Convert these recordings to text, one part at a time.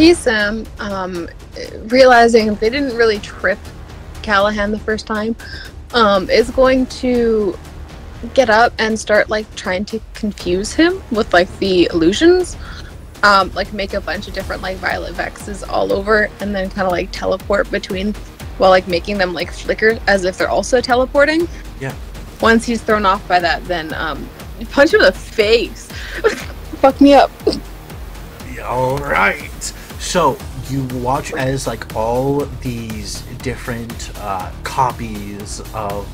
PSM, realizing they didn't really trip Callahan the first time, is going to get up and start like trying to confuse him with like the illusions. Like make a bunch of different like violet vexes all over and then kind of like teleport between while like making them like flicker as if they're also teleporting. Yeah. Once he's thrown off by that, then punch him in the face. Fuck me up. All right. So you watch as like all these different copies of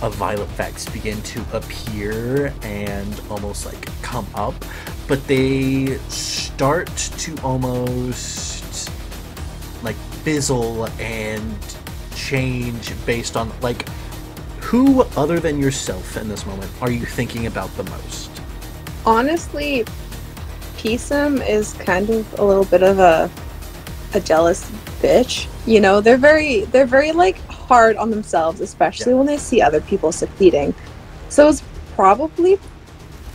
Violet Vex begin to appear and almost like come up, but they start to almost like fizzle and change based on like who other than yourself in this moment are you thinking about the most? Honestly, PSM is kind of a little bit of a jealous bitch. You know, they're very like hard on themselves, especially when they see other people succeeding. So it's probably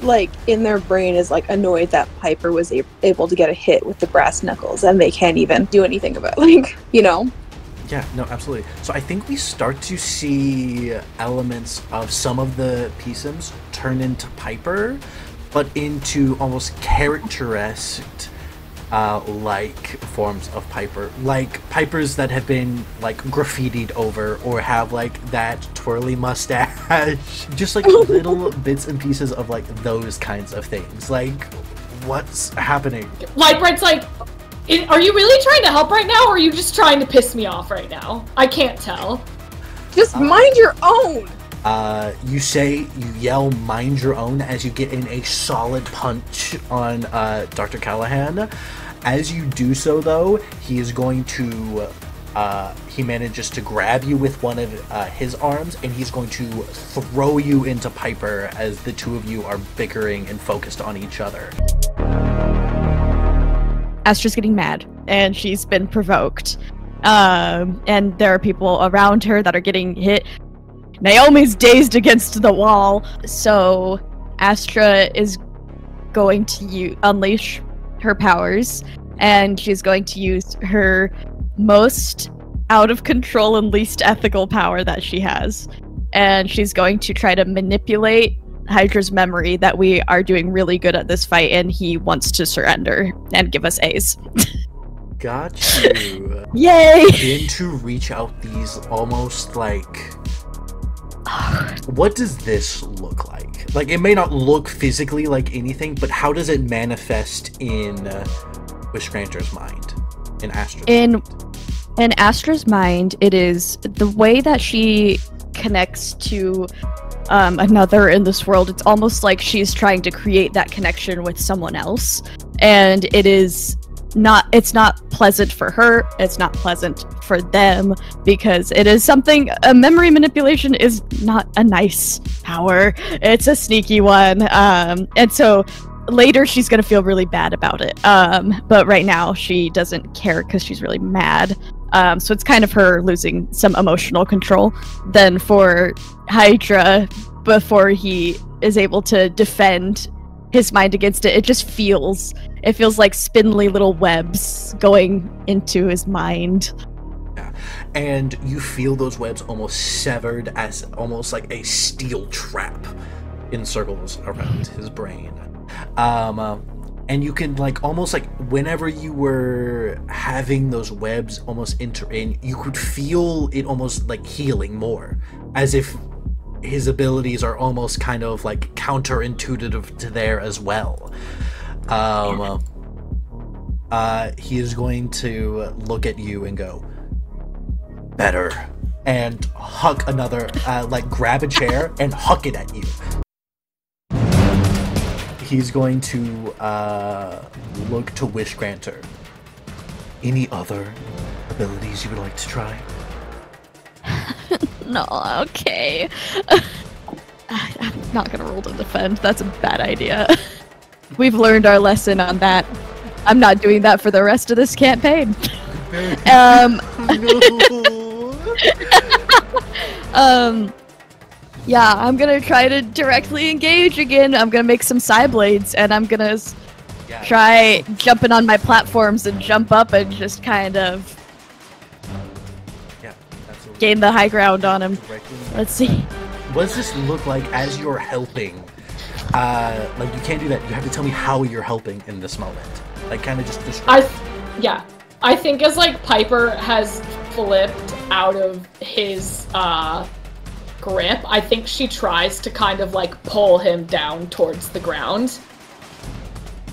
like in their brain is like annoyed that Piper was able to get a hit with the brass knuckles and they can't even do anything about it. Like, you know. Yeah, no, absolutely. So I think we start to see elements of some of the PSMs turn into Piper, but into almost characteristic like forms of Piper, like Pipers that have been like graffitied over or have like that twirly mustache, just like little bits and pieces of like those kinds of things. Like, what's happening? Lightbright's like, are you really trying to help right now, or are you just trying to piss me off right now? I can't tell. Just mind your own! You yell mind your own as you get in a solid punch on Dr. Callahan. As you do so though, he is going to, he manages to grab you with one of his arms and he's going to throw you into Piper as the two of you are bickering and focused on each other. Astra's getting mad and she's been provoked. And there are people around her that are getting hit. Naomi's dazed against the wall, so Astra is going to unleash her powers, and she's going to use her most out of control and least ethical power that she has. And she's going to try to manipulate Hydra's memory that we are doing really good at this fight and he wants to surrender and give us A's. Got you. Yay! Begin to reach out these almost like... What does this look like? Like, it may not look physically like anything, but how does it manifest in Wishgranter's mind? In Astra's mind? In Astra's mind, it is the way that she connects to another in this world. It's almost like she's trying to create that connection with someone else. And it's not pleasant for her, it's not pleasant for them, because it is something, memory manipulation is not a nice power, it's a sneaky one, and so later she's gonna feel really bad about it, but right now she doesn't care because she's really mad, so it's kind of her losing some emotional control. Then for Hydra, before he is able to defend his mind against it, it feels like spindly little webs going into his mind. Yeah. And you feel those webs almost severed as almost like a steel trap encircles around his brain. And you can like almost like whenever you were having those webs almost enter in, you could feel it almost like healing more, as if his abilities are almost kind of like counterintuitive to there as well. He is going to look at you and go, better, and huck another, like grab a chair and huck it at you. He's going to look to Wishgranter. Any other abilities you would like to try? No, okay. I'm not gonna roll to defend. That's a bad idea. We've learned our lesson on that. I'm not doing that for the rest of this campaign. Yeah, I'm gonna try to directly engage again. I'm gonna make some Psyblades, and I'm gonna try jumping on my platforms and jump up and just kind of gain the high ground on him. Let's see. What does this look like as you're helping? Like, you can't do that. You have to tell me how you're helping in this moment. Like, kind of just describe. I think as, like, Piper has flipped out of his, grip, I think she tries to kind of, like, pull him down towards the ground.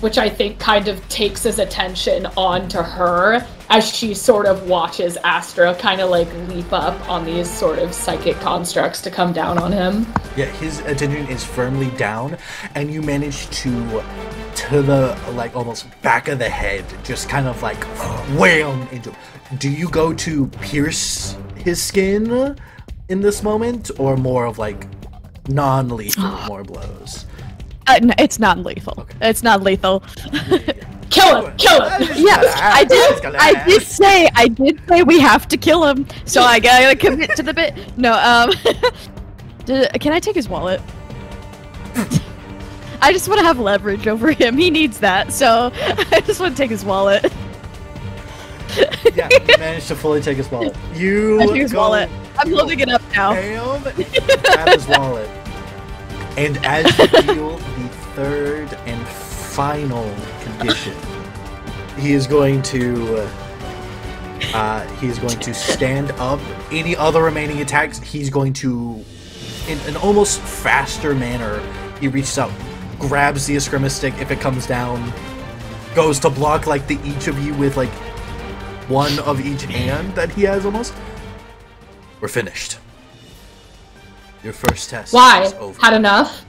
Which I think kind of takes his attention onto her as she sort of watches Astra kind of, like, leap up on these sort of psychic constructs to come down on him. Yeah, his attention is firmly down, and you manage to the, like, almost back of the head, just kind of, like, wham into. Do you go to pierce his skin in this moment, or more of, like, non-lethal, more blows? No, it's not lethal. Okay. It's not lethal. Kill him! Kill him! Yes, I did say we have to kill him. So I gotta commit to the bit. No, can I take his wallet? I just want to have leverage over him. He needs that, so I just want to take his wallet. Yeah, you managed to fully take his wallet. I took his wallet. I'm holding it up now. Grab his wallet. And as you feel the third and final condition, he is going to stand up. Any other remaining attacks, he's going to, in an almost faster manner, he reaches out, grabs the eskrima stick. If it comes down, goes to block like each of you with like one of each hand that he has almost. We're finished. Your first test is over. Had enough?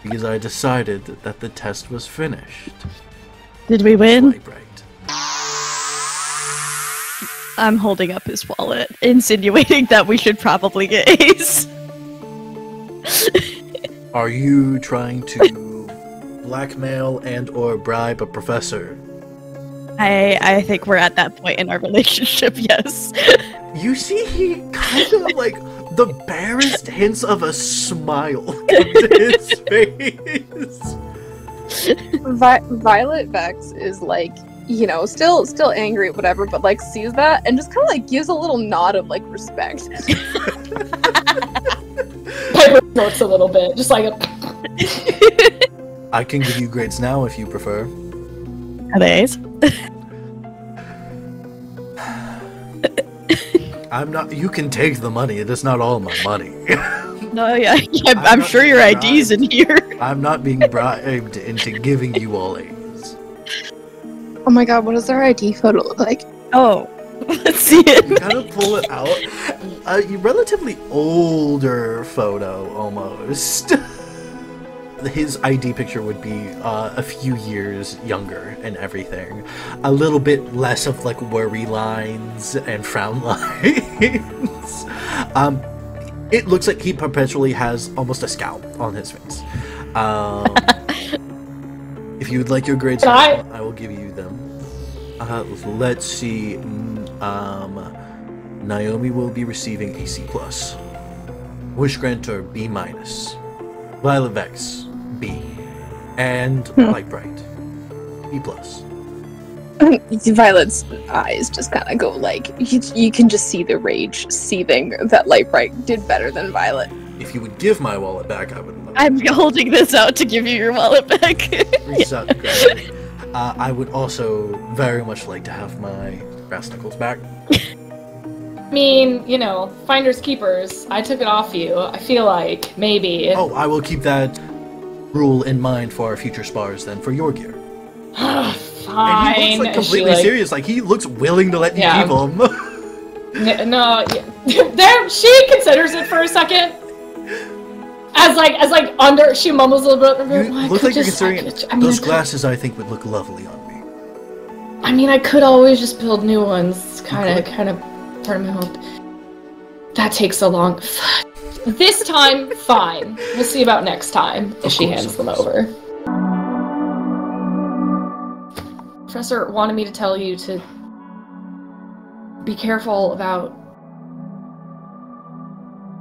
Because I decided that the test was finished. Did we win? Lightbright. I'm holding up his wallet, insinuating that we should probably get Ace. Are you trying to blackmail and or bribe a professor? I think we're at that point in our relationship, yes. You see, he kind of like the barest hints of a smile come to his face. Violet Vex is like, you know, still angry, whatever, but like sees that and just kind of like gives a little nod of like respect. Piper snorts a little bit, just like a. I can give you grades now if you prefer. Are they A's? I'm not. You can take the money. It is not all my money. No, yeah, I'm sure your ID's in here. I'm not being bribed into giving you all A's. Oh my god, what does their ID photo look like? Oh, let's see it. You gotta pull it out. A relatively older photo, almost. His ID picture would be a few years younger and everything. A little bit less of like worry lines and frown lines. It looks like he perpetually has almost a scowl on his face. If you would like your grades, I will give you them. Let's see. Naomi will be receiving a C+. Wish Grantor B-. Violet Vex B. And Lightbright B+. Violet's eyes just kind of go like, you can just see the rage seething that Lightbright did better than Violet. If you would give my wallet back, I would love it. I'm holding this out to give you your wallet back. Reach out to grab it. I would also very much like to have my brass knuckles back. I mean, you know, finders keepers. I took it off you. I feel like maybe. Oh, I will keep that rule in mind for our future spars then, for your gear. Fine. And he looks like completely serious. Like he looks willing to let you keep them. No, there. She considers it for a second. As like under, she mumbles a little bit. You look like you're considering it. Those glasses, I think, would look lovely on me. I mean, I could always just build new ones. Kind of part of my hope. That takes so long. This time, fine. We'll see about next time if she hands them over. Professor wanted me to tell you to be careful about.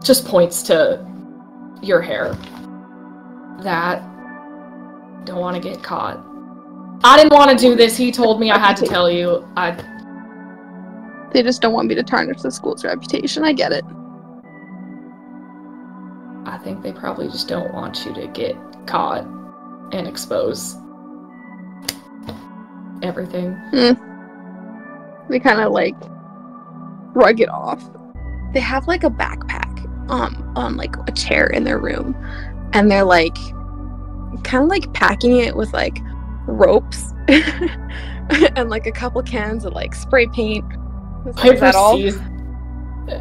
Just points to your hair. That don't want to get caught. I didn't want to do this. He told me I had to tell you. They just don't want me to tarnish the school's reputation. I get it. I think they probably just don't want you to get caught and expose everything. They kind of like rug it off. They have like a backpack on like a chair in their room, and they're like kind of like packing it with like ropes and like a couple cans of like spray paint. Is that all?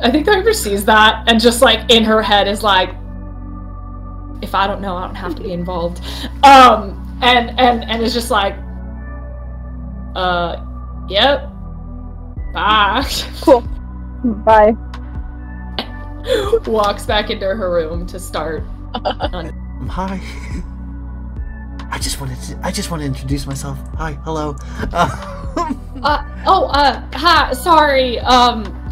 I think Piper sees that and just like in her head is like, if I don't know, I don't have to be involved. And it's just like, yep. Bye. Cool. Bye. Walks back into her room to start. Hi. I just want to introduce myself. Hi, hello. Hi. Sorry.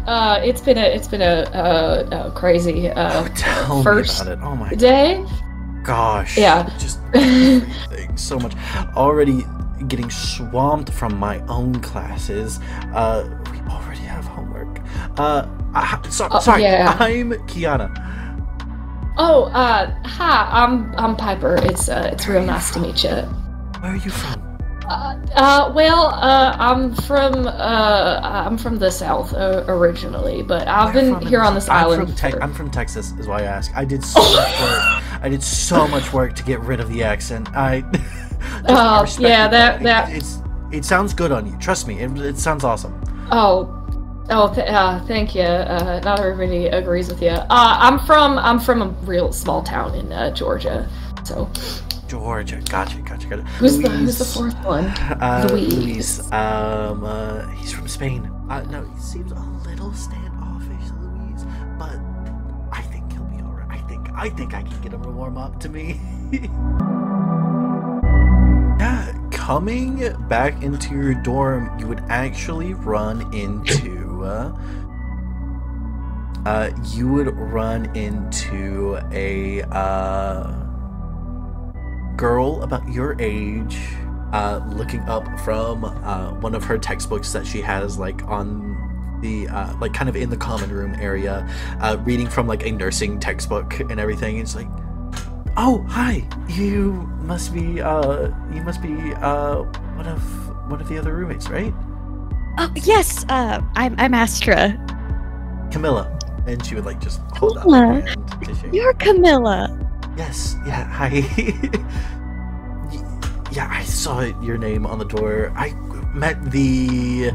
It's been a crazy tell first me about it. Oh my day. Gosh. Yeah. Just everything so much. Already getting swamped from my own classes. We already have homework. Sorry. Yeah. I'm Kiana. Oh, hi. I'm Piper. It's real nice to meet you. Where are you from? I'm from the South originally, but I've been here on this island. I'm from Texas, is why I ask. I did so much work. I did so much work to get rid of the accent. It sounds good on you. Trust me, it sounds awesome. Thank you. Not everybody agrees with you. I'm from a real small town in Georgia, so. Georgia, gotcha. Who's the fourth one? Luis. He's from Spain. No, he seems a little standoffish, Luis, but I think he'll be alright. I think I can get him to warm up to me. Yeah, coming back into your dorm, you would actually run into a girl about your age, looking up from one of her textbooks that she has like on the like kind of in the common room area, reading from like a nursing textbook and everything. It's like, oh, hi, you must be one of the other roommates, right? Oh yes, I'm Astra. Camilla. And she would like just hold up her hand to shake. You're Camilla. Yes, yeah, hi. Yeah, I saw your name on the door. I met the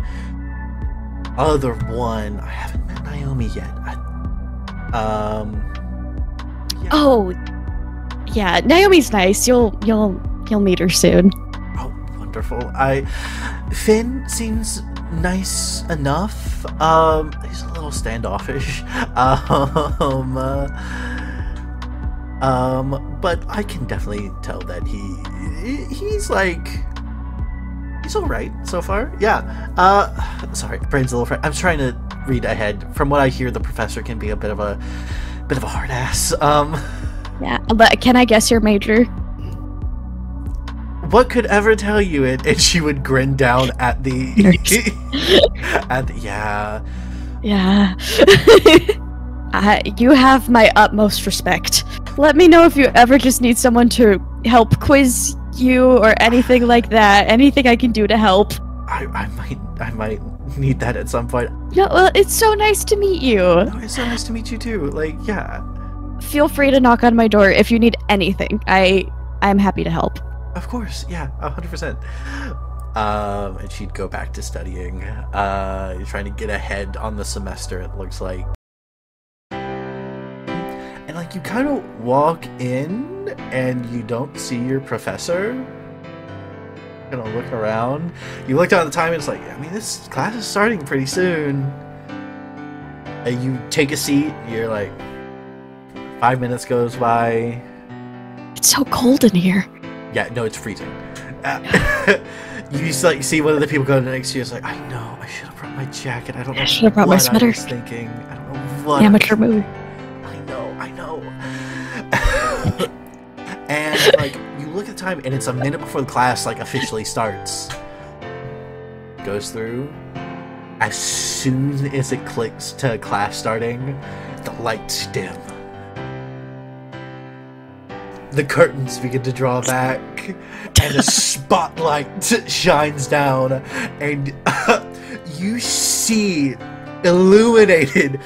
other one. I haven't met Naomi yet. Yeah. Oh, yeah, Naomi's nice. You'll meet her soon. Oh, wonderful. Finn seems nice enough. He's a little standoffish. But I can definitely tell that he's alright so far. Yeah. Sorry, brain's a little fried. I'm trying to read ahead. From what I hear, the professor can be a bit of a hard ass. Yeah, but can I guess your major? What could ever tell you it? And she would grin down at the yeah. Yeah. You have my utmost respect. Let me know if you ever just need someone to help quiz you or anything like that. Anything I can do to help. I might need that at some point. No, well, it's so nice to meet you. No, it's so nice to meet you too. Like, yeah. Feel free to knock on my door if you need anything. I'm happy to help. Of course, yeah, 100%. And she'd go back to studying. Trying to get ahead on the semester, it looks like. And like you kind of walk in and you don't see your professor. Kind of look around. You look down at the time and it's like, I mean, this class is starting pretty soon. And you take a seat. You're like, 5 minutes goes by. It's so cold in here. Yeah, no, it's freezing. You just, like, see one of the people go next to you. It's like, I know, I should have brought my jacket. I don't know. I should have brought my sweater. I was thinking. I don't know what. Amateur move. I know. And like you look at the time, and it's a minute before the class like officially starts. Goes through. As soon as it clicks to class starting, the lights dim. The curtains begin to draw back, and a spotlight shines down, and you see, illuminated,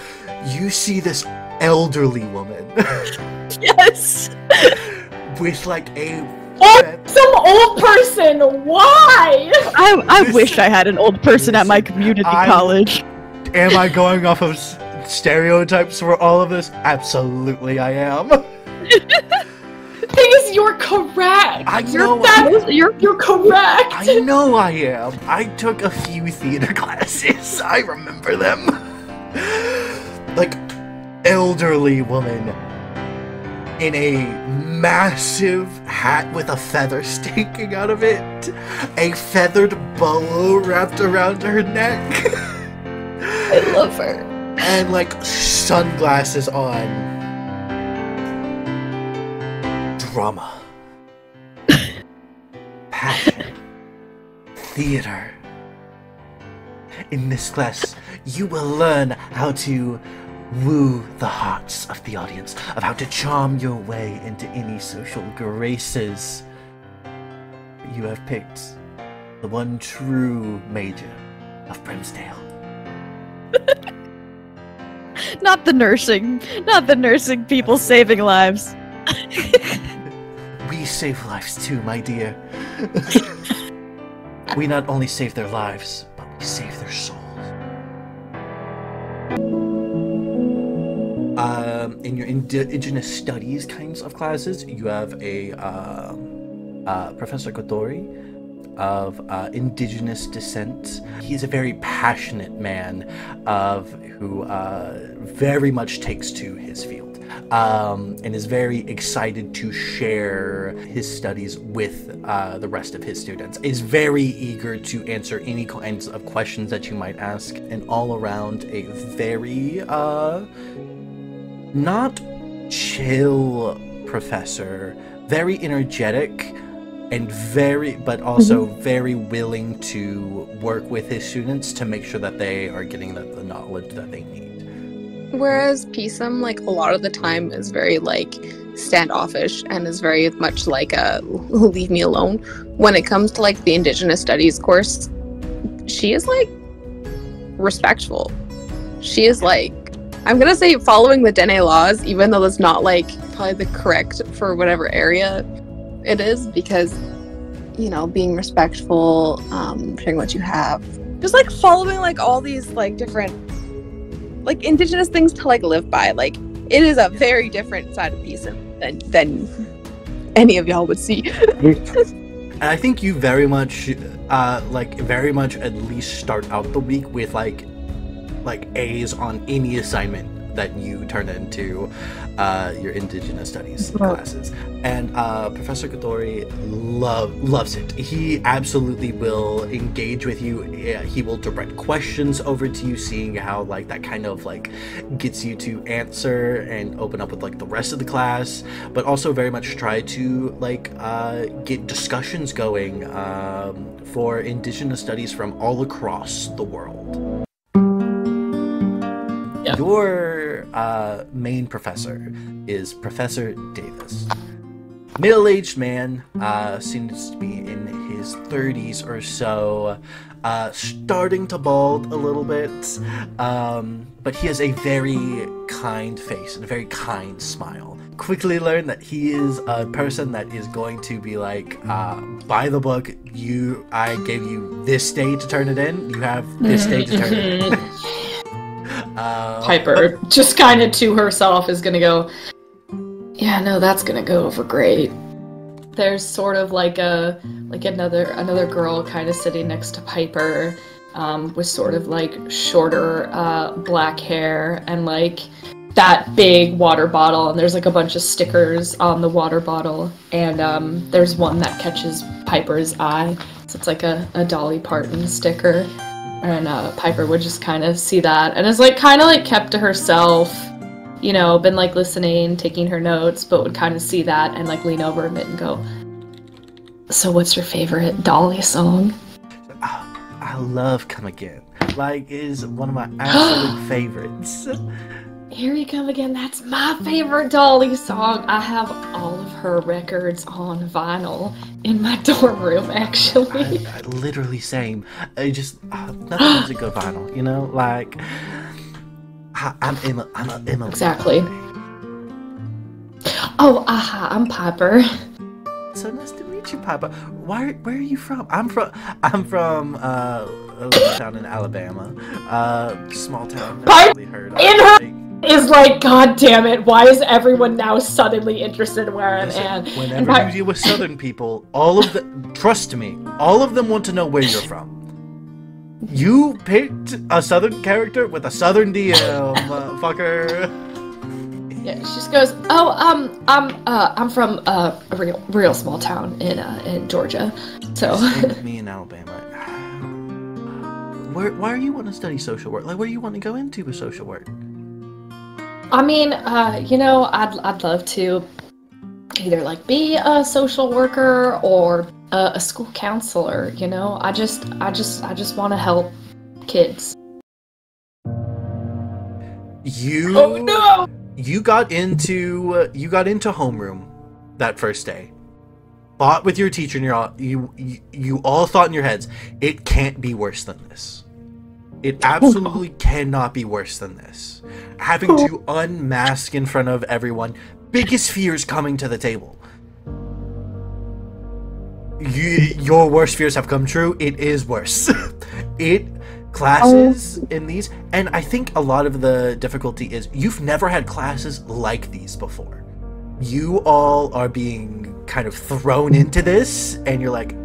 you see this elderly woman. Yes! With like a... Some old person! Why? I wish I had an old person at my community college. Am I going off of stereotypes for all of this? Absolutely I am. Thing is, you're correct. You're correct. I know I am. I took a few theater classes. I remember them. Like, elderly woman in a massive hat with a feather sticking out of it, a feathered bow wrapped around her neck. I love her. And like sunglasses on. Drama, passion, theater. In this class, you will learn how to woo the hearts of the audience, of how to charm your way into any social graces. You have picked the one true major of Brimsdale. Not the nursing people saving lives. We save lives too, my dear. We not only save their lives, but we save their souls. In your indigenous studies kinds of classes, you have a Professor Kotori of indigenous descent. He's a very passionate man who very much takes to his field. And is very excited to share his studies with the rest of his students. Is very eager to answer any kinds of questions that you might ask, and all around a very not chill professor, very energetic and but also very willing to work with his students to make sure that they are getting the knowledge that they need. Whereas Pisum, like, a lot of the time is very, like, standoffish and is very much like a leave me alone. When it comes to, like, the Indigenous Studies course, she is, like, respectful. She is, like, I'm gonna say following the Dene laws, even though that's not, like, probably the correct for whatever area it is, because, you know, being respectful, sharing what you have. Just, like, following, like, all these, like, different like indigenous things to like live by. Like, it is a very different side of Pisum than any of y'all would see. And I think you very much at least start out the week with like A's on any assignment that you turn into your indigenous studies classes. And Professor Kotori loves it. He absolutely will engage with you. He will direct questions over to you, seeing how like that kind of like gets you to answer and open up with like the rest of the class, but also very much try to like get discussions going for indigenous studies from all across the world. Yeah. Your main professor is Professor Davis. Middle-aged man, seems to be in his 30s or so, starting to bald a little bit, but he has a very kind face and a very kind smile. Quickly learn that he is a person that is going to be like, by the book, I gave you this day to turn it in, you have this day to turn it in. Piper, just kind of to herself, is gonna go, yeah, no, that's gonna go over great. There's sort of like another girl kind of sitting next to Piper, with sort of like shorter black hair and like that big water bottle, and there's like a bunch of stickers on the water bottle, and there's one that catches Piper's eye, so it's like a Dolly Parton sticker. And Piper would just kind of see that and is like kind of like kept to herself, you know, been like listening, taking her notes, but would kind of see that and like lean over a bit and go, So what's your favorite Dolly song? I love Come Again. Like, it is one of my absolute favorites. Here You Come Again, that's my favorite Dolly song. I have all of her records on vinyl in my dorm room, actually. I literally same. I just, nothing has a good vinyl, you know? Like, I'm Emma. Exactly. Oh, I'm Piper. So nice to meet you, Piper. Where are you from? I'm from a little town in Alabama. Small town. Piper Really heard in her is like, God damn it! Why is everyone now suddenly interested in where I'm at? Whenever you deal with Southern people, trust me, all of them want to know where you're from. You picked a Southern character with a Southern DM, fucker. Yeah, she just goes, "Oh, I'm from a real small town in Georgia." So me in Alabama. Why are you want to study social work? Like, where do you want to go into with social work? I mean, you know, I'd love to either like be a social worker or a school counselor. You know, I just want to help kids. Oh no! You got into homeroom that first day. Fought with your teacher, and you all thought in your heads, it can't be worse than this. It absolutely cannot be worse than this. Having to unmask in front of everyone, biggest fears coming to the table. Your worst fears have come true. It is worse. Classes in these, and I think a lot of the difficulty is you've never had classes like these before. You all are being kind of thrown into this, and you're like,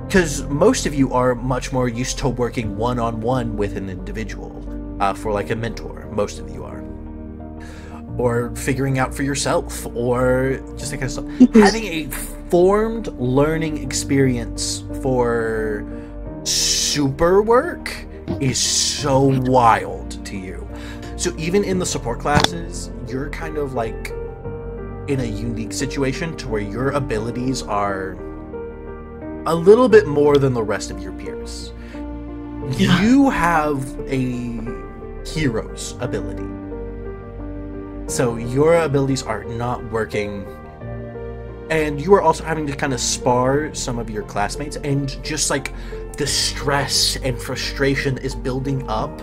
because most of you are much more used to working one-on-one with an individual, for like a mentor. Most of you are. Or figuring out for yourself, or just that kind of stuff. Having a formed learning experience for super work is so wild to you. So even in the support classes, you're kind of like in a unique situation to where your abilities are a little bit more than the rest of your peers. Yeah. You have a hero's ability. So your abilities are not working, and you are also having to kind of spar some of your classmates, and just like the stress and frustration is building up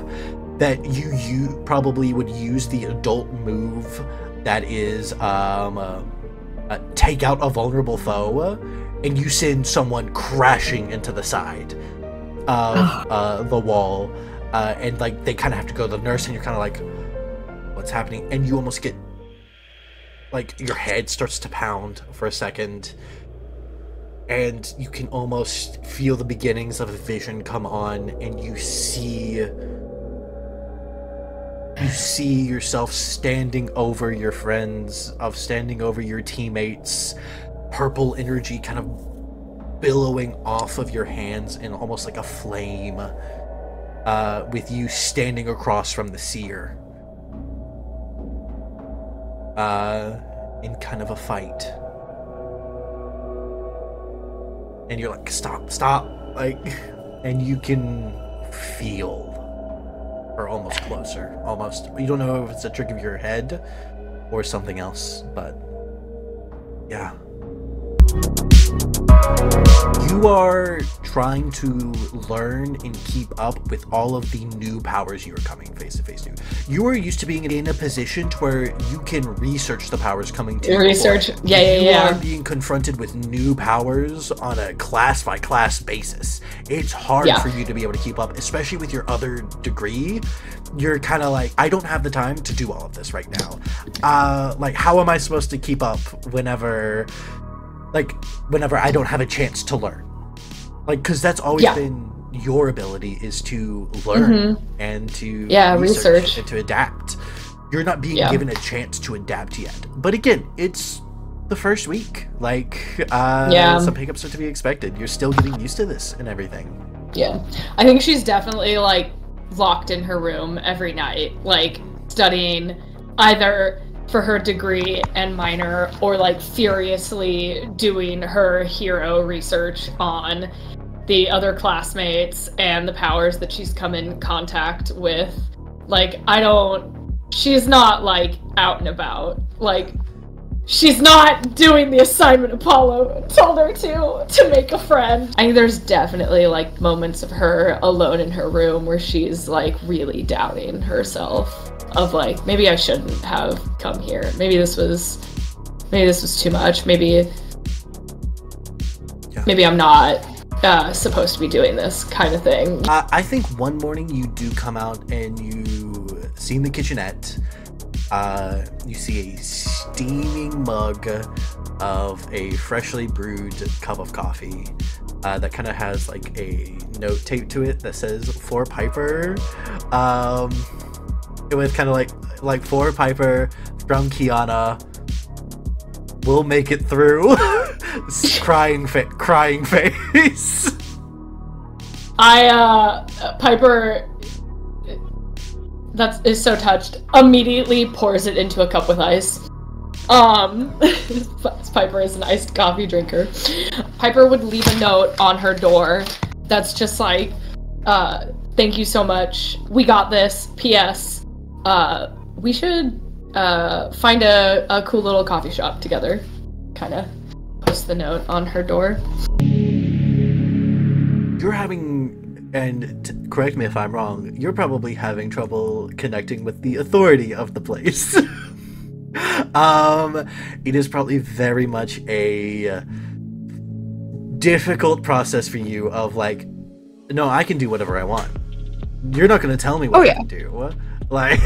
that you probably would use the adult move that is take out a vulnerable foe, and you send someone crashing into the side of the wall, and like they kind of have to go to the nurse, and you're kind of like, what's happening? And you almost get like your head starts to pound for a second, and you can almost feel the beginnings of a vision come on, and you see yourself standing over your friends, standing over your teammates, purple energy kind of billowing off of your hands in almost like a flame, with you standing across from the seer, in kind of a fight. And you're like, stop, like, and you can feel, or almost closer, you don't know if it's a trick of your head or something else, but yeah. You are trying to learn and keep up with all of the new powers you are coming face to face to. You are used to being in a position to where you can research the powers coming to you. Research, yeah. You are being confronted with new powers on a class by class basis. It's hard for you to be able to keep up, especially with your other degree. You're kind of like, I don't have the time to do all of this right now. Like, how am I supposed to keep up whenever I don't have a chance to learn? Like, because that's always been your ability, is to learn and to research and to adapt. You're not being given a chance to adapt yet. But again, it's the first week. Like, some hiccups are to be expected. You're still getting used to this and everything. Yeah. I think she's definitely, like, locked in her room every night, like, studying either for her degree and minor, or like furiously doing her hero research on the other classmates and the powers that she's come in contact with. Like, she's not like out and about. Like, she's not doing the assignment Apollo told her to make a friend. I think there's definitely like moments of her alone in her room where she's like really doubting herself, of like, maybe I shouldn't have come here. Maybe this was too much. Maybe I'm not supposed to be doing this kind of thing. I think one morning you do come out and you see in the kitchenette, you see a steaming mug of a freshly brewed cup of coffee that kind of has like a note taped to it that says "For Piper," with kind of like "For Piper from Kiana. We'll make it through." crying face. Piper, that is so touched, immediately pours it into a cup with ice. Piper is an iced coffee drinker. Piper would leave a note on her door that's just like, thank you so much, we got this, P.S. We should find a cool little coffee shop together. Kind of post the note on her door. You're having, and correct me if I'm wrong, you're probably having trouble connecting with the authority of the place. It is probably very much a difficult process for you of like, no, I can do whatever I want. You're not going to tell me what I can do. Like,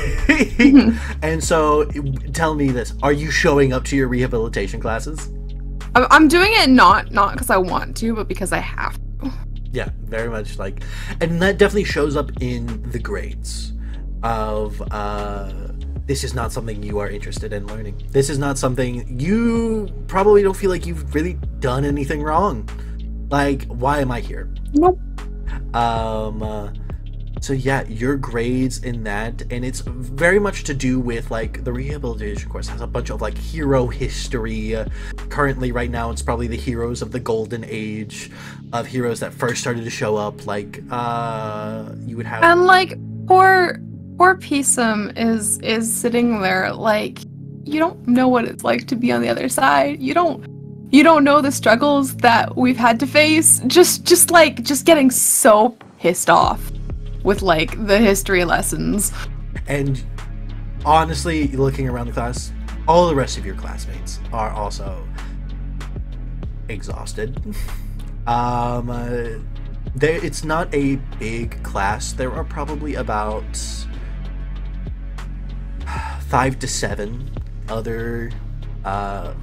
and so tell me this, are you showing up to your rehabilitation classes? I'm doing it not because I want to, but because I have to. Yeah, very much like, and that definitely shows up in the grades of, this is not something you are interested in learning. This is not something, you probably don't feel like you've really done anything wrong. Like, why am I here? Nope. So yeah, your grades in that, and it's very much to do with like the rehabilitation course has a bunch of like hero history. Currently right now it's probably the heroes of the golden age of heroes that first started to show up, like you would have, and like poor Pisum is sitting there like, you don't know what it's like to be on the other side. You don't know the struggles that we've had to face. Just getting so pissed off with like the history lessons. And honestly, looking around the class, all the rest of your classmates are also exhausted. It's not a big class. There are probably about 5 to 7 other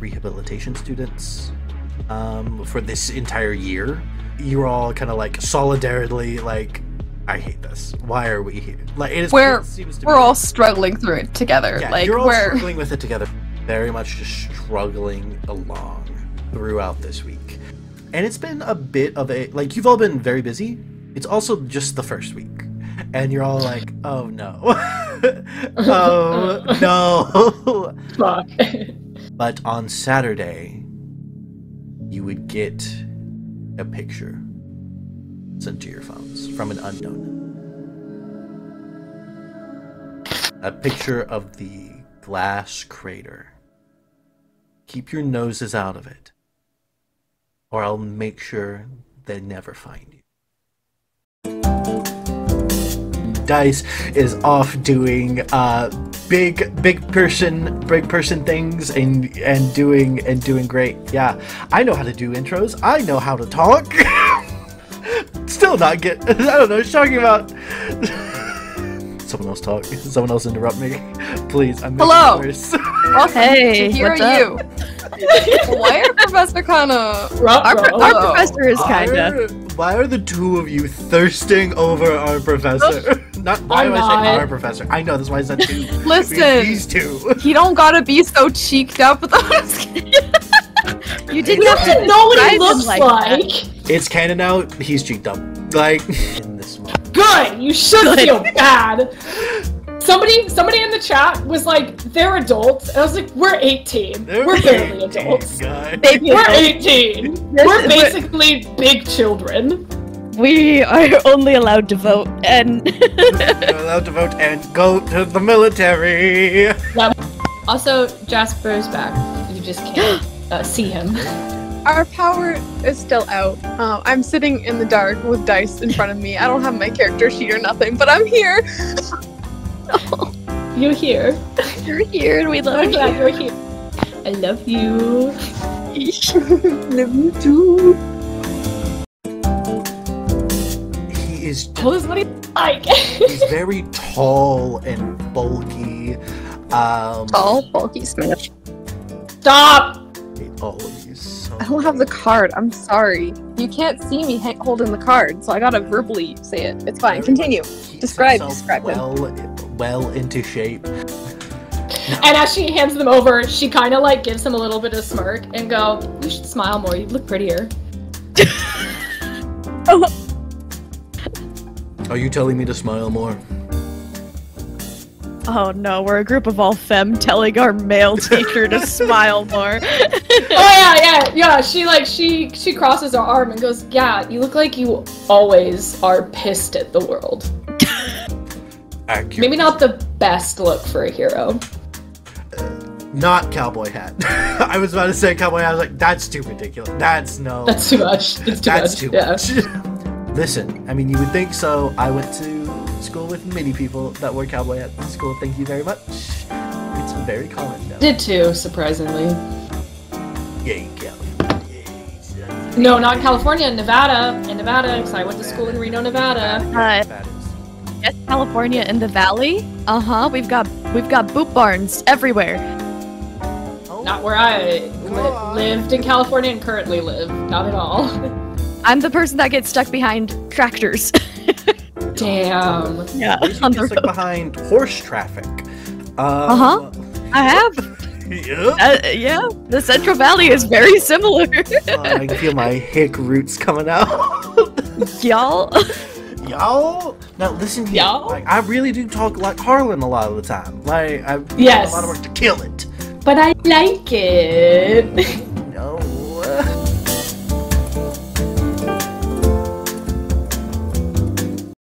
rehabilitation students for this entire year. You're all kind of like solidarily like, I hate this. Why are we here? Like, we're all struggling through it together. Yeah, like, you're all struggling with it together. Very much just struggling along throughout this week. And it's been a bit of a, like, you've all been very busy. It's also just the first week. And you're all like, oh no. Oh no. Fuck. But on Saturday, you would get a picture sent to your phones from an unknown. A picture of the glass crater. Keep your noses out of it, or I'll make sure they never find you. Dice is off doing big person things and doing great. Yeah, I know how to do intros. I know how to talk. Still not get. I don't know. Talking about. Someone else talk. Someone else interrupt me, please. I'm hello. Worse. Hey, here what's are you? up? Why are Professor kinda? Our professor is kinda. Why are the two of you thirsting over our professor? Not why am I saying our professor? I know, that's why I said two. Listen, these two. He don't gotta be so cheeked up with us. You didn't have to know what he describe him looks like like. It's canon now. He's cheeked up. Like in this one. Good. You should feel bad. Somebody in the chat was like, they're adults. And I was like, we're 18. We're barely 18, adults. guys. We're 18. We're basically big children. We are only allowed to vote, and You're allowed to vote and go to the military. Also, Jasper's back. You just can't see him. Our power is still out. I'm sitting in the dark with dice in front of me. I don't have my character sheet or nothing, but I'm here. You're here. you're here, and we love I'm you. glad you're here. I love you. Love you too. He is. Oh, this is what he's like. He's very tall and bulky. Tall, bulky smash. Stop. Oh, he's so. I don't have the card. I'm sorry. You can't see me holding the card, so I gotta verbally say it. It's fine. Continue. Keeps Describe himself him. well into shape. And as she hands them over, she kind of like gives him a little bit of smirk and go, "You should smile more. You look prettier." Are you telling me to smile more? Oh no, we're a group of all femme telling our male teacher to smile more. Oh yeah. She crosses her arm and goes, "Yeah, you look like you always are pissed at the world." Accurate. Maybe not the best look for a hero. Not cowboy hat. I was about to say cowboy hat. I was like, that's too ridiculous. That's Too much. It's too That's much. too much. Listen, I mean, you would think so. I went to school with many people that wore cowboy hats in school. Thank you very much. It's very common now. Did too, surprisingly. Yay, California. No, not in California, in Nevada. In Nevada, because I went to school in Reno, Nevada. Yes, California in the valley. We've got boot barns everywhere. Not where I lived in California and currently live. Not at all. I'm the person that gets stuck behind tractors. Damn. Yeah, You on get the stuck road. behind horse traffic. I have. Yeah. Yeah, the Central Valley is very similar. I can feel my hick roots coming out. Y'all. Y'all, now listen here. Y'all? Like, I really do talk like Harlan a lot of the time. Like, I've done Yes. a lot of work to kill it. But I like it.